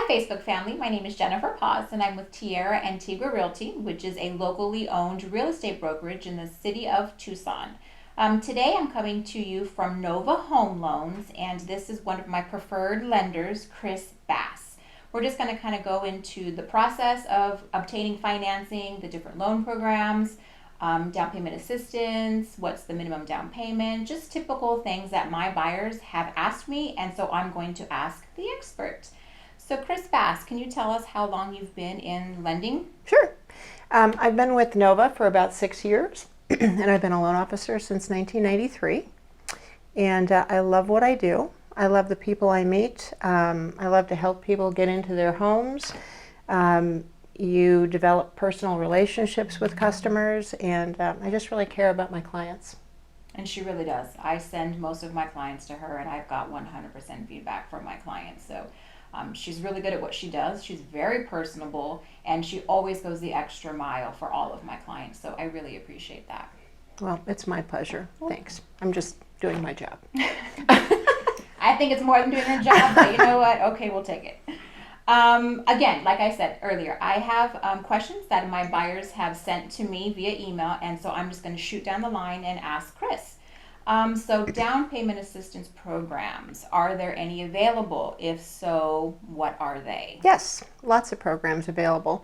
Facebook family. My name is Jennifer Paz, and I'm with Tierra Antigua Realty, which is a locally owned real estate brokerage in the city of Tucson. Today I'm coming to you from Nova Home Loans, and this is one of my preferred lenders, Chris Bass. We're just going to kind of go into the process of obtaining financing, the different loan programs, down payment assistance, what's the minimum down payment, just typical things that my buyers have asked me, and so I'm going to ask the expert. So Chris Bass, can you tell us how long you've been in lending? Sure. I've been with Nova for about 6 years, and I've been a loan officer since 1993. And I love what I do. I love the people I meet. I love to help people get into their homes. You develop personal relationships with customers, and I just really care about my clients. And she really does. I send most of my clients to her, and I've got 100% feedback from my clients. So she's really good at what she does. She's very personable, and she always goes the extra mile for all of my clients. So I really appreciate that. Well, it's my pleasure. Thanks. I'm just doing my job. I think it's more than doing her job, but you know what? Okay, we'll take it. Again, like I said earlier, I have questions that my buyers have sent to me via email, and so I'm just going to shoot down the line and ask Chris. So down payment assistance programs, are there any available? If so, what are they? Yes, lots of programs available.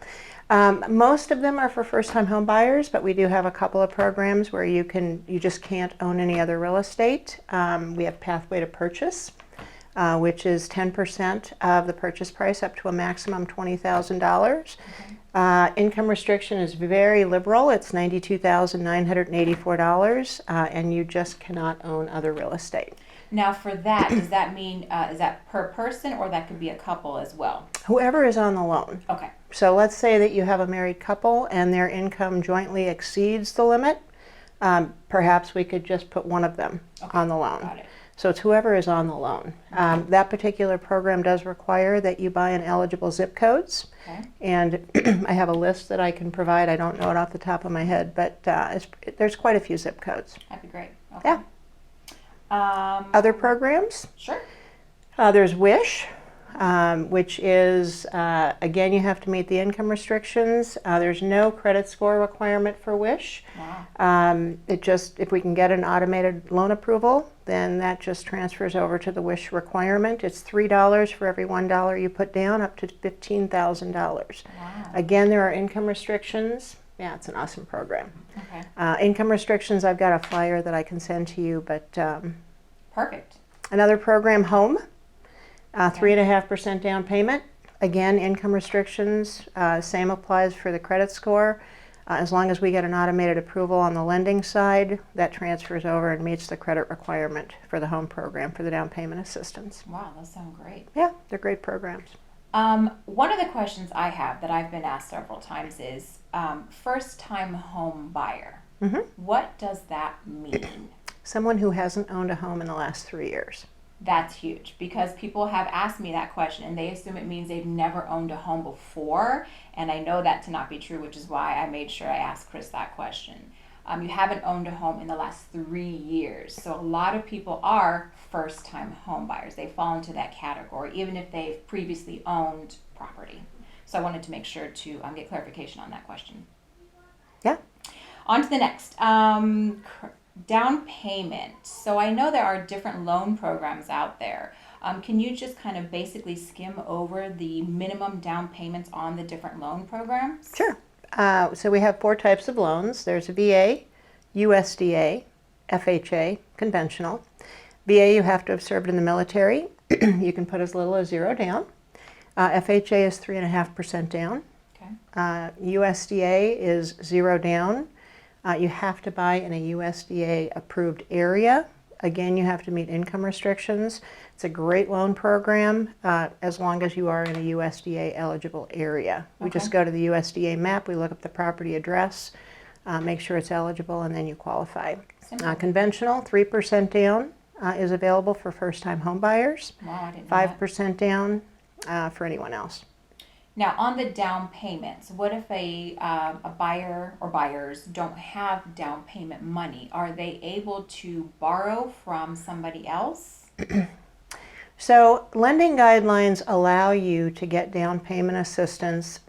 Most of them are for first-time home buyers, but we do have a couple of programs where you just can't own any other real estate. We have Pathway to Purchase, which is 10% of the purchase price up to a maximum $20,000. Income restriction is very liberal. It's $92,984, and you just cannot own other real estate. Now for that, does that mean, is that per person, or that could be a couple as well? Whoever is on the loan. Okay. So let's say that you have a married couple and their income jointly exceeds the limit. Perhaps we could just put one of them on the loan. Got it. So it's whoever is on the loan. That particular program does require that you buy in eligible zip codes. Okay. And I have a list that I can provide. I don't know it off the top of my head, but there's quite a few zip codes. That'd be great. Okay. Yeah. Other programs? Sure. There's WISH, which is, again, you have to meet the income restrictions. There's no credit score requirement for WISH. Wow. If we can get an automated loan approval, then that just transfers over to the WISH requirement. It's $3 for every $1 you put down, up to $15,000. Wow. Again, there are income restrictions. Yeah, it's an awesome program. Okay. Income restrictions, I've got a flyer that I can send to you, but Perfect. another program, Home, 3.5% down payment. Again, income restrictions, same applies for the credit score. As long as we get an automated approval on the lending side, that transfers over and meets the credit requirement for the home program for the down payment assistance. Wow, those sound great. Yeah, they're great programs. One of the questions I have that I've been asked several times is first-time home buyer. Mm-hmm. What does that mean? Someone who hasn't owned a home in the last 3 years. That's huge, because people have asked me that question and they assume it means they've never owned a home before, and I know that to not be true, which is why I made sure I asked Chris that question. You haven't owned a home in the last 3 years, so a lot of people are first-time home buyers. They fall into that category, even if they've previously owned property. So I wanted to make sure to get clarification on that question. Yeah. On to the next. Down payment. So I know there are different loan programs out there. Can you just kind of basically skim over the minimum down payments on the different loan programs? Sure. So we have 4 types of loans. There's a VA, USDA, FHA, conventional. VA, you have to have served in the military. You can put as little as 0 down. FHA is 3.5% down. Okay. USDA is 0 down. You have to buy in a USDA approved area. Again, you have to meet income restrictions. It's a great loan program as long as you are in a USDA eligible area. We just go to the USDA map, we look up the property address, make sure it's eligible, and then you qualify. Conventional, 3% down is available for first-time home buyers. Wow, I didn't know that. 5% down for anyone else. Now, on the down payments, what if a buyer or buyers don't have down payment money? Are they able to borrow from somebody else? So lending guidelines allow you to get down payment assistance,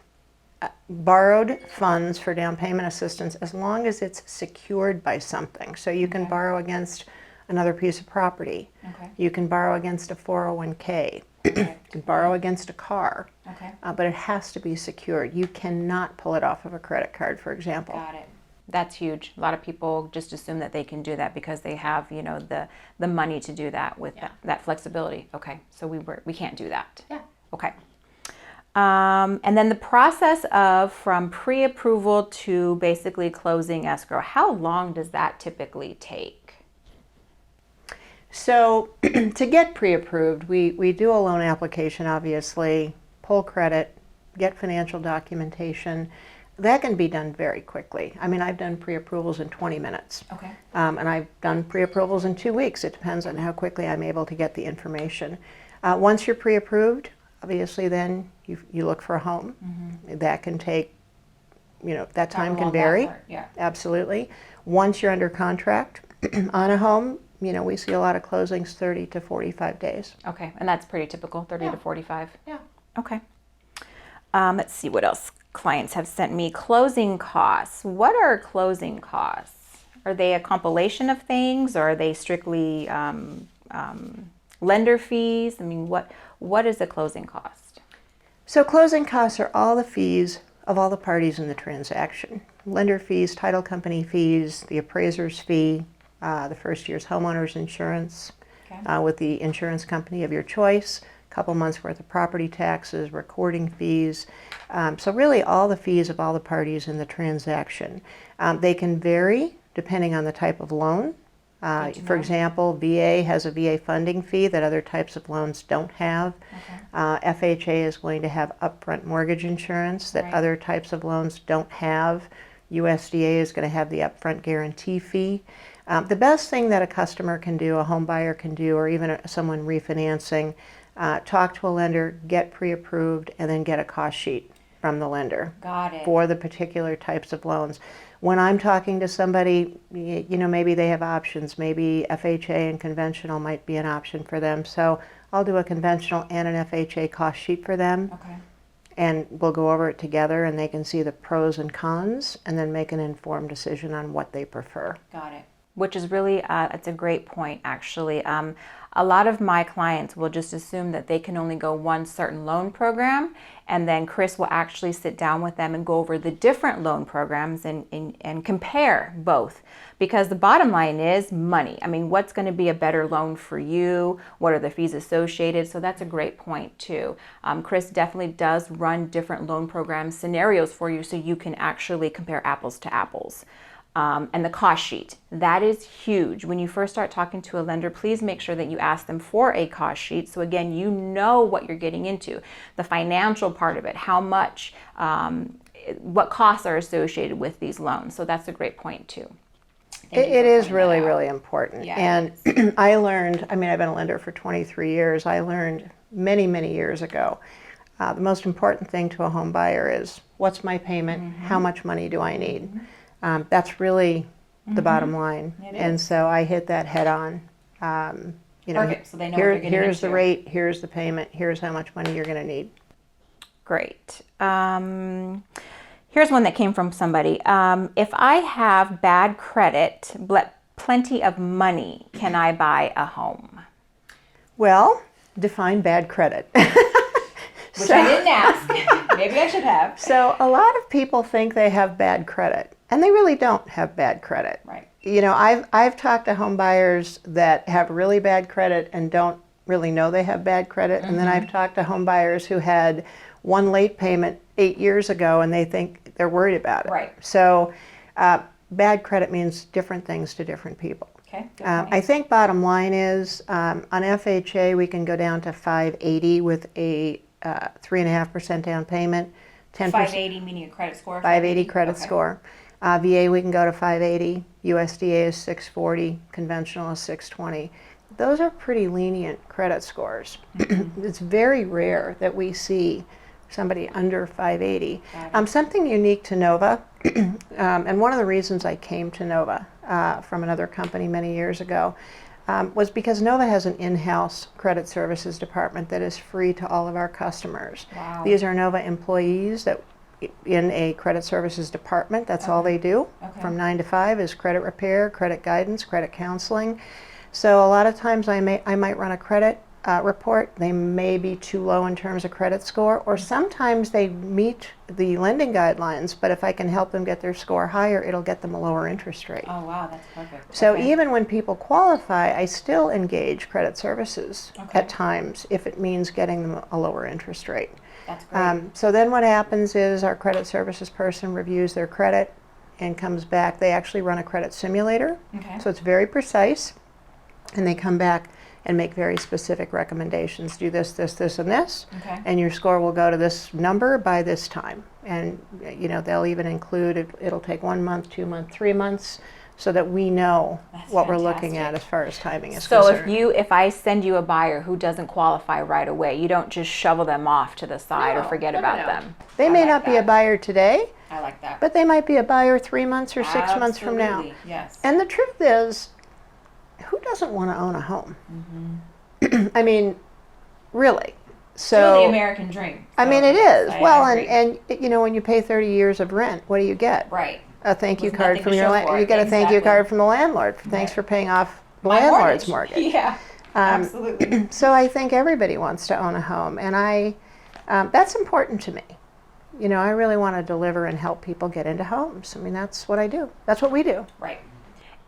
borrowed funds for down payment assistance, as long as it's secured by something. So you can borrow against another piece of property. Okay. You can borrow against a 401k. You can borrow against a car. Okay. But it has to be secured. You cannot pull it off of a credit card, for example. Got it. That's huge. A lot of people just assume that they can do that because they have, you know, the money to do that with that flexibility. Okay, so we can't do that. Yeah. Okay. And then the process of from pre-approval to basically closing escrow, how long does that typically take? So to get pre-approved, we do a loan application, obviously, pull credit, get financial documentation. That can be done very quickly. I mean, I've done pre-approvals in 20 minutes. Okay. And I've done pre-approvals in 2 weeks. It depends on how quickly I'm able to get the information. Once you're pre-approved, obviously then you look for a home. Mm-hmm. That can take, you know, that time can vary. Yeah. Absolutely. Once you're under contract on a home, you know, we see a lot of closings 30 to 45 days. Okay, and that's pretty typical, 30 to 45. Yeah. Okay. Let's see what else clients have sent me. Closing costs. What are closing costs? Are they a compilation of things, or are they strictly lender fees? I mean, what is a closing cost? So closing costs are all the fees of all the parties in the transaction. Lender fees, title company fees, the appraiser's fee, the first year's homeowner's insurance, Okay. With the insurance company of your choice, a couple months worth of property taxes, recording fees. So really all the fees of all the parties in the transaction. They can vary depending on the type of loan. For example, VA has a VA funding fee that other types of loans don't have. Okay. FHA is going to have upfront mortgage insurance that other types of loans don't have. USDA is going to have the upfront guarantee fee. The best thing that a customer can do, a home buyer can do, or even someone refinancing, talk to a lender, get pre-approved, and then get a cost sheet from the lender. Got it. For the particular types of loans. When I'm talking to somebody, you know, maybe they have options. Maybe FHA and conventional might be an option for them. So I'll do a conventional and an FHA cost sheet for them. Okay. And we'll go over it together, and they can see the pros and cons and then make an informed decision on what they prefer. Got it. Which is really, it's a great point, actually. A lot of my clients will just assume that they can only go one certain loan program, and then Chris will actually sit down with them and go over the different loan programs and compare both. Because the bottom line is money. I mean, what's going to be a better loan for you? What are the fees associated? So that's a great point, too. Chris definitely does run different loan program scenarios for you so you can actually compare apples to apples. And the cost sheet, that is huge. When you first start talking to a lender, please make sure that you ask them for a cost sheet. So again, you know what you're getting into, the financial part of it, how much, what costs are associated with these loans. So that's a great point too. It is really, really important. Yeah, and I learned, I mean, I've been a lender for 23 years. I learned many, many years ago, the most important thing to a home buyer is, what's my payment? Mm-hmm. How much money do I need? Mm-hmm. That's really the bottom line. And so I hit that head on. You know, perfect. So they know what they're getting here's into. The rate, here's the payment, here's how much money you're going to need. Great. Here's one that came from somebody. If I have bad credit but plenty of money, can I buy a home? Well, define bad credit. Which I didn't ask. Maybe I should have. So a lot of people think they have bad credit, and they really don't have bad credit. Right. You know, I've talked to home buyers that have really bad credit and don't really know they have bad credit, and then I've talked to home buyers who had one late payment 8 years ago and they think they're worried about it. Right. So bad credit means different things to different people. Okay. I think bottom line is on FHA we can go down to 580 with a 3.5% down payment, 10%. 580 meaning a credit score? 580 credit score. VA we can go to 580. USDA is 640. Conventional is 620. Those are pretty lenient credit scores. It's very rare that we see somebody under 580. Something unique to Nova, and one of the reasons I came to Nova from another company many years ago, was because Nova has an in-house credit services department that is free to all of our customers. Wow. These are Nova employees that in a credit services department. That's all they do. Okay. From 9 to 5 is credit repair, credit guidance, credit counseling. So a lot of times I might run a credit report. They may be too low in terms of credit score, or sometimes they meet the lending guidelines, but if I can help them get their score higher, it'll get them a lower interest rate. Oh, wow, that's perfect. So Okay. even when people qualify, I still engage credit services Okay. at times if it means getting them a lower interest rate. That's great. So then what happens is our credit services person reviews their credit and comes back. They actually run a credit simulator, Okay. so it's very precise, and they come back and make very specific recommendations. Do this, this, this, and this, Okay. and your score will go to this number by this time. And they'll even include it'll take 1 month, 2 months, 3 months, so that we know That's what we're looking at fantastic. as far as timing is So concerned. if I send you a buyer who doesn't qualify right away, you don't just shovel them off to the side or No, forget no, about no. them. They I may like not be a that. buyer today, I like that. but they might be a buyer 3 months or 6 months from now. Absolutely, yes. And the truth is, who doesn't want to own a home? Mm-hmm. I mean, really. Still the So, American dream. I So, mean, it is. I Well, agree. and when you pay 30 years of rent, what do you get? Right. A thank you With card nothing from to your show landlord. for You it. get a thank you Exactly. card from the landlord. Thanks Right. for paying off the My landlord's mortgage. Yeah. Absolutely. So I think everybody wants to own a home, and that's important to me. I really want to deliver and help people get into homes. I mean, that's what I do. That's what we do. Right.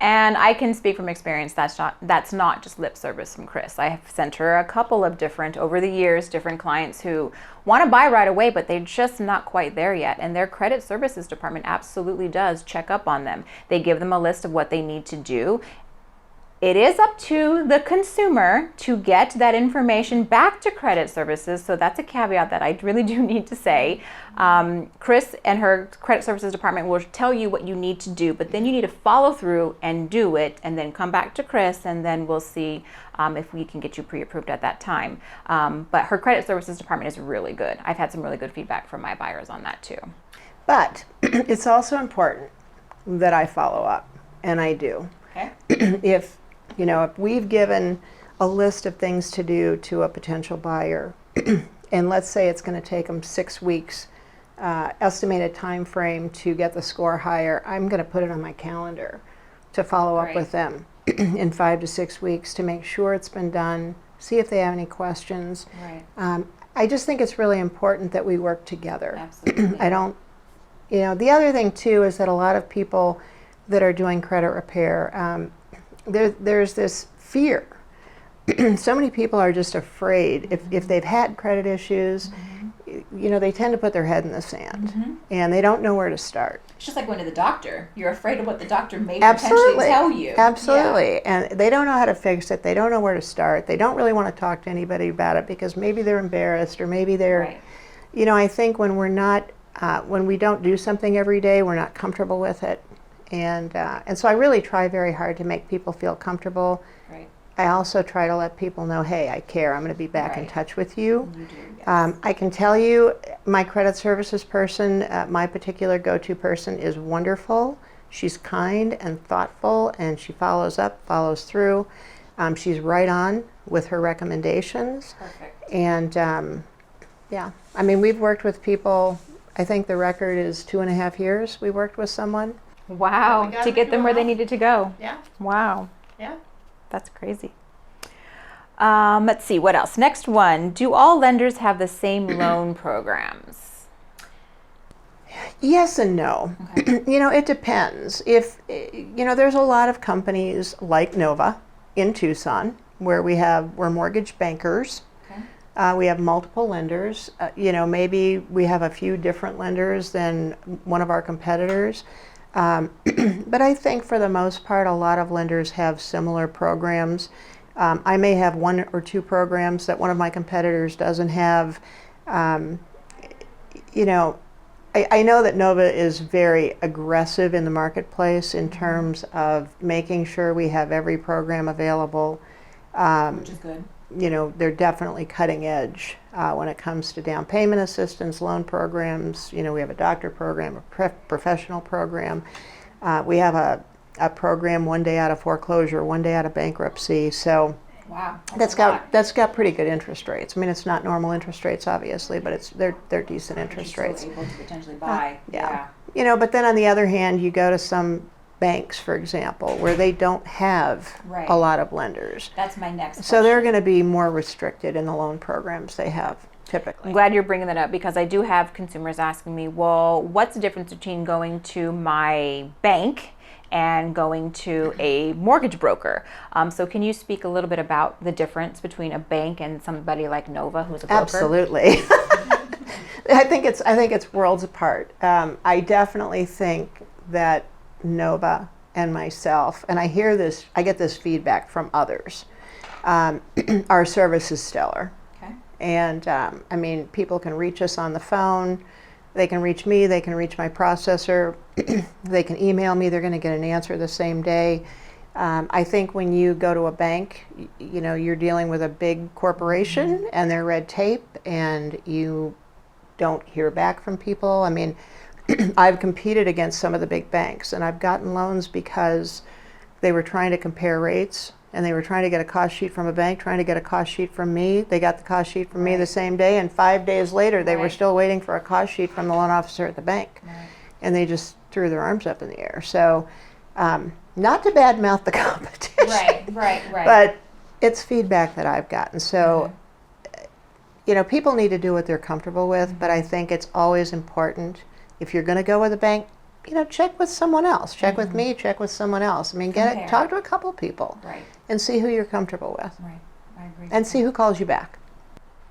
And I can speak from experience, that's not just lip service from Chris. I have sent her a couple of over the years, different clients who want to buy right away, but they're just not quite there yet. And their credit services department absolutely does check up on them. They give them a list of what they need to do. It is up to the consumer to get that information back to credit services, so that's a caveat that I really do need to say. Chris and her credit services department will tell you what you need to do, but then you need to follow through and do it, and then come back to Chris, and then we'll see if we can get you pre-approved at that time. But her credit services department is really good. I've had some really good feedback from my buyers on that too. But it's also important that I follow up, and I do. Okay. If we've given a list of things to do to a potential buyer, and let's say it's going to take them 6 weeks, estimated time frame to get the score higher, I'm going to put it on my calendar to follow up Right. with them in 5 to 6 weeks to make sure it's been done, see if they have any questions. Right. I just think it's really important that we work together. Absolutely. I don't, the other thing too is that a lot of people that are doing credit repair, there's this fear. So many people are just afraid if they've had credit issues, they tend to put their head in the sand, and they don't know where to start. It's just like going to the doctor. You're afraid of what the doctor may Absolutely. potentially tell you. Absolutely. And they don't know how to fix it. They don't know where to start. They don't really want to talk to anybody about it because maybe they're embarrassed or maybe they're, Right. I think when we're not, when we don't do something every day, we're not comfortable with it. And so I really try very hard to make people feel comfortable. Right. I also try to let people know, hey, I care. I'm going to be back in Right. touch with you. You do, yes. I can tell you, my credit services person, my particular go-to person is wonderful. She's kind and thoughtful, and she follows up, follows through. She's right on with her recommendations. Perfect. And yeah, I mean, we've worked with people, I think the record is 2.5 years we worked with someone. Wow. We got To them get them where they through. needed to go. Yeah, Wow. yeah. That's crazy. Let's see, what else? Next one. Do all lenders have the same loan programs? Yes and no. Okay. It depends. If, there's a lot of companies like Nova in Tucson where we're mortgage bankers. Okay. We have multiple lenders. Maybe we have a few different lenders than one of our competitors. But I think for the most part, a lot of lenders have similar programs. I may have 1 or 2 programs that one of my competitors doesn't have. I know that Nova is very aggressive in the marketplace in terms of making sure we have every program available. Which is good. They're definitely cutting edge when it comes to down payment assistance, loan programs. We have a doctor program, a professional program. We have a program 1 day out of foreclosure, 1 day out of bankruptcy. So Wow. that's got pretty good interest rates. I mean, it's not normal interest rates, obviously, but they're decent interest rates. Still able to potentially buy. Yeah. You know, but then on the other hand, you go to some banks, for example, where they don't have Right. a lot of lenders. That's my next question. So they're going to be more restricted in the loan programs they have typically. I'm glad you're bringing that up because I do have consumers asking me, well, what's the difference between going to my bank and going to a mortgage broker? So can you speak a little bit about the difference between a bank and somebody like Nova, who's a broker? Absolutely. I think it's worlds apart. I definitely think that Nova and myself, and I get this feedback from others. Our service is stellar. Okay. And I mean, people can reach us on the phone. They can reach me. They can reach my processor. They can email me. They're going to get an answer the same day. I think when you go to a bank, you know, you're dealing with a big corporation and their red tape, and you don't hear back from people. I mean, I've competed against some of the big banks, and I've gotten loans because they were trying to compare rates, and they were trying to get a cost sheet from a bank, trying to get a cost sheet from me. They got the cost sheet from me the same day, and 5 days later, they were Right. still waiting for a cost sheet from the loan officer at the bank. Right. And they just threw their arms up in the air. So, not to badmouth the competition, Right. but it's feedback that I've gotten. So, you know, people need to do what they're comfortable with, but I think it's always important, if you're going to go with a bank, you know, check with someone else. Check with me, check with someone else. I mean, Compare. talk to a couple people Right. and see who you're comfortable with, Right. I agree. and see who calls you back.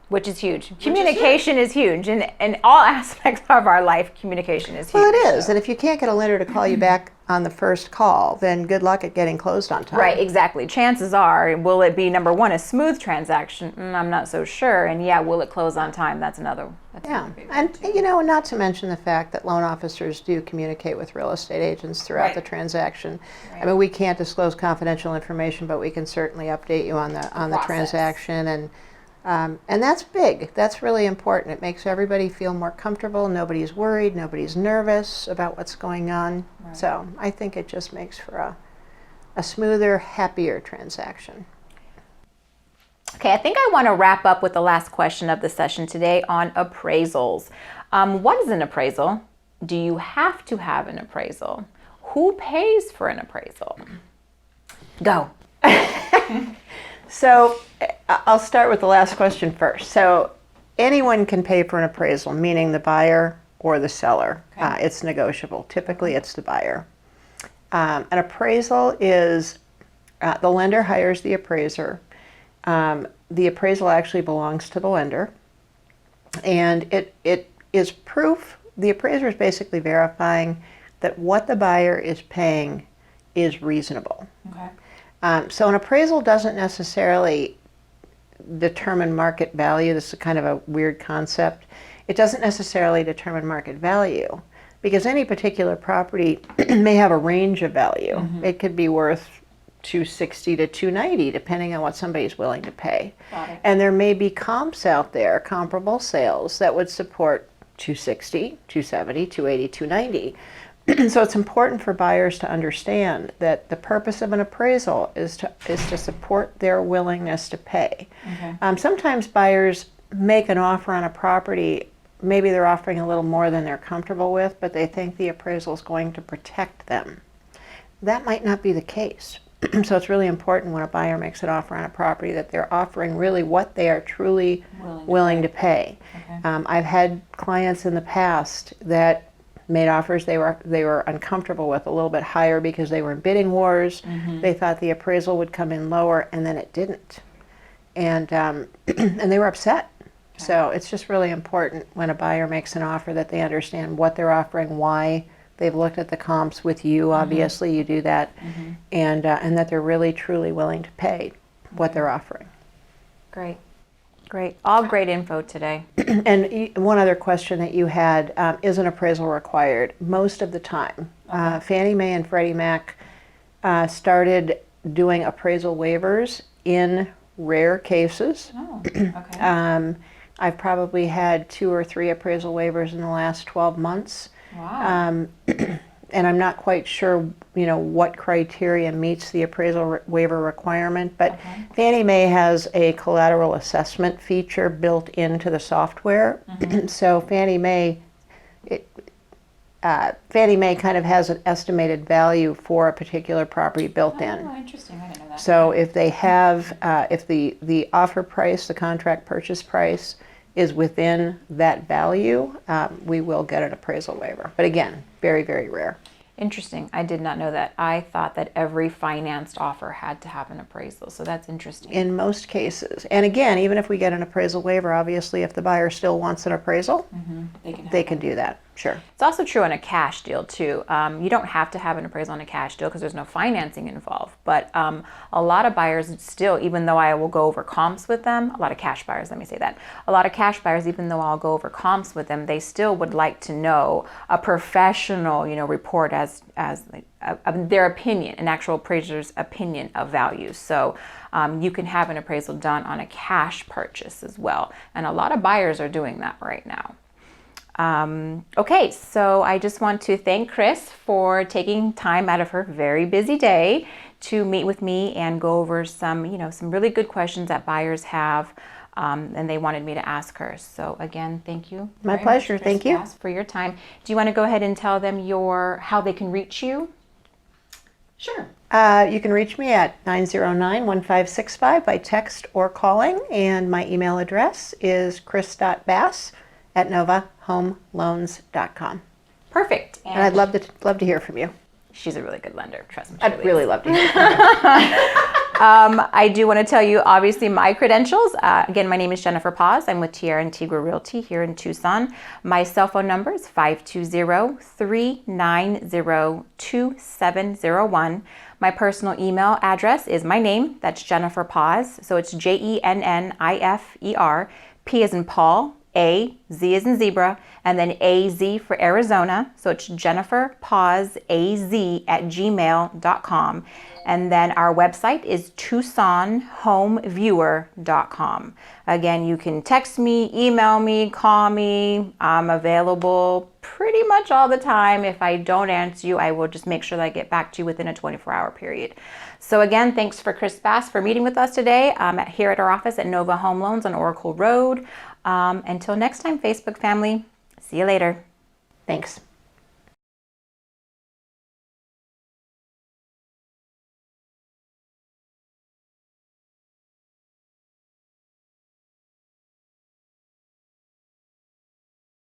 Which is huge. Communication is huge. In all aspects of our life, communication is huge. Well, it is. And if you can't get a lender to call you back on the first call, then good luck at getting closed on time. Right, exactly. Chances are, will it be, number one, a smooth transaction? I'm not so sure. And yeah, will it close on time? That's another. Yeah, and you know, not to mention the fact that loan officers do communicate with real estate agents throughout Right. the transaction. Right. I mean, we can't disclose confidential information, but we can certainly update you on the process. transaction, and that's big. That's really important. It makes everybody feel more comfortable. Nobody's worried. Nobody's nervous about what's going on. Right. So I think it just makes for a smoother, happier transaction. Okay, I think I want to wrap up with the last question of the session today on appraisals. What is an appraisal? Do you have to have an appraisal? Who pays for an appraisal? Go. So I'll start with the last question first. So anyone can pay for an appraisal, meaning the buyer or the seller. Okay. It's negotiable. Typically, it's the buyer. An appraisal is the lender hires the appraiser. The appraisal actually belongs to the lender, and it is proof. The appraiser is basically verifying that what the buyer is paying is reasonable. Okay. So an appraisal doesn't necessarily determine market value. This is kind of a weird concept. It doesn't necessarily determine market value because any particular property may have a range of value. It could be worth $260 to $290 depending on what somebody's willing to pay. Got it. And there may be comps out there, comparable sales that would support $260, $270, $280, $290. So it's important for buyers to understand that the purpose of an appraisal is to support their willingness to pay. Okay. Sometimes buyers make an offer on a property, maybe they're offering a little more than they're comfortable with, but they think the appraisal is going to protect them. That might not be the case. So it's really important when a buyer makes an offer on a property that they're offering really what they are truly willing to pay. Okay. I've had clients in the past that made offers they were uncomfortable with a little bit higher because they were in bidding wars. They thought the appraisal would come in lower, and then it didn't, and and they were upset. So it's just really important when a buyer makes an offer that they understand what they're offering, why they've looked at the comps with you. Obviously, you do that, and that they're really truly willing to pay what they're offering. Great. Great. All great info today. And one other question that you had, is an appraisal required? Most of the time. Fannie Mae and Freddie Mac started doing appraisal waivers in rare cases. Oh, okay. I've probably had 2 or 3 appraisal waivers in the last 12 months. Wow. and I'm not quite sure, what criteria meets the appraisal waiver requirement, but Fannie Mae has a collateral assessment feature built into the software. So Fannie Mae kind of has an estimated value for a particular property built in. Oh, interesting. I didn't know that. So if they have, if the offer price, the contract purchase price is within that value, we will get an appraisal waiver. But again, very, very rare. Interesting. I did not know that. I thought that every financed offer had to have an appraisal. So that's interesting. In most cases. And again, even if we get an appraisal waiver, obviously if the buyer still wants an appraisal, they can do that. Sure. It's also true on a cash deal too. You don't have to have an appraisal on a cash deal because there's no financing involved. But a lot of buyers still, even though I will go over comps with them, a lot of cash buyers, let me say that. A lot of cash buyers, even though I'll go over comps with them, they still would like to know a professional, report as their opinion, an actual appraiser's opinion of value. So you can have an appraisal done on a cash purchase as well. And a lot of buyers are doing that right now. Okay, so I just want to thank Chris for taking time out of her very busy day to meet with me and go over some, some really good questions that buyers have, and they wanted me to ask her. So again, thank you. My pleasure. Thank you for your time. Do you want to go ahead and tell them how they can reach you? Sure. You can reach me at 909-1565 by text or calling, and my email address is chris.bass@novahomeloans.com. Perfect. And I'd love to hear from you. She's a really good lender, trust me. I'd really love to hear from you. I do want to tell you, obviously, my credentials. Again, my name is Jennifer Paz. I'm with Tierra and Tigre Realty here in Tucson. My cell phone number is 520-390-2701. My personal email address is my name. That's Jennifer Paz. So it's JENNIFER. P as in Paul, A, Z as in zebra, and then AZ for Arizona. So it's JenniferPazAZ@gmail.com. And then our website is TucsonHomeViewer.com. Again, you can text me, email me, call me. I'm available pretty much all the time. If I don't answer you, I will just make sure that I get back to you within a 24-hour period. So again, thanks for Chris Bass for meeting with us today here at our office at Nova Home Loans on Oracle Road. Until next time, Facebook family, see you later. Thanks.